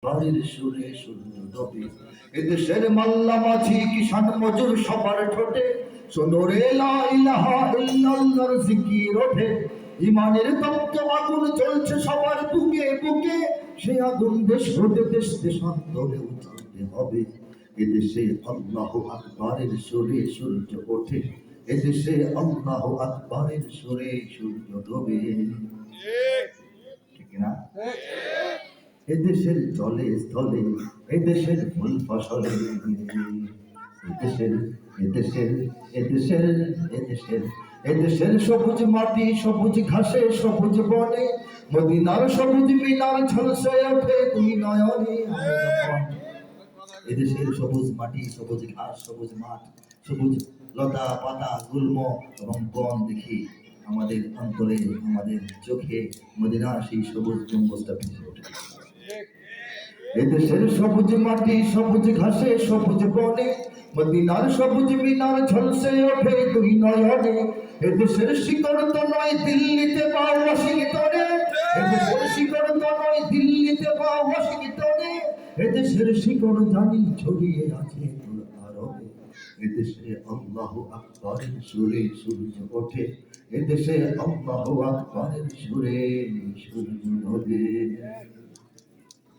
বাড়ির সুরে সূর্য ডোবে। এদেশের মাল্লা মাঝি কিষান মজুর সবার ঠোঁটে শোনো রে লা ইলাহা ইল্লাল্লাহর জিকির ওঠে। ইমানের তপ্ত আগুন জ্বলছে সবার বুকে বুকে, সে আগুন দেশ হতে দেশ দেশান্তরে উঠাতে হবে। এদেশে আল্লাহু আকবারের সুরে সূর্য ওঠে, এদেশে আল্লাহু আকবারের সুরে সূর্য ডোবে। ঠিক না? এদেশের জলে স্থলে, এদেশের ফুল ফসলে, এদেশের এদেশের এদেশের এদেশের এদেশের সবুজ মাটি সবুজ ঘাসে সবুজ বনে, মদিনার সবুজ মিনার ঝলসে ওঠে দুই নয়নে। এদেশের সবুজ মাটি সবুজ ঘাস সবুজ মাঠ সবুজ লতা পাতা গুল্ম এবং বন দেখি আমাদের অন্তরে আমাদের চোখে মদিনার সেই সবুজ গম্বুজটা ভেসে ওঠে। এদেশের সবুজ মাটি সবুজ ঘাসে সবুজ বনে, মদিনার সবুজ মিনার ঝলসে ওঠে দুই নয়নে। এদেশের শিকড় তো নয় দিল্লিতে বা ওয়াশিংটনে, এদেশের শিকড় তো নয় দিল্লিতে বা ওয়াশিংটনে, এদেশের শিকড় জানি ছড়িয়ে আছে আরবে। এদেশে আল্লাহু আকবারের সুরে সূর্য ওঠে, এদেশে আল্লাহু আকবারের সুরে সূর্য ওঠে।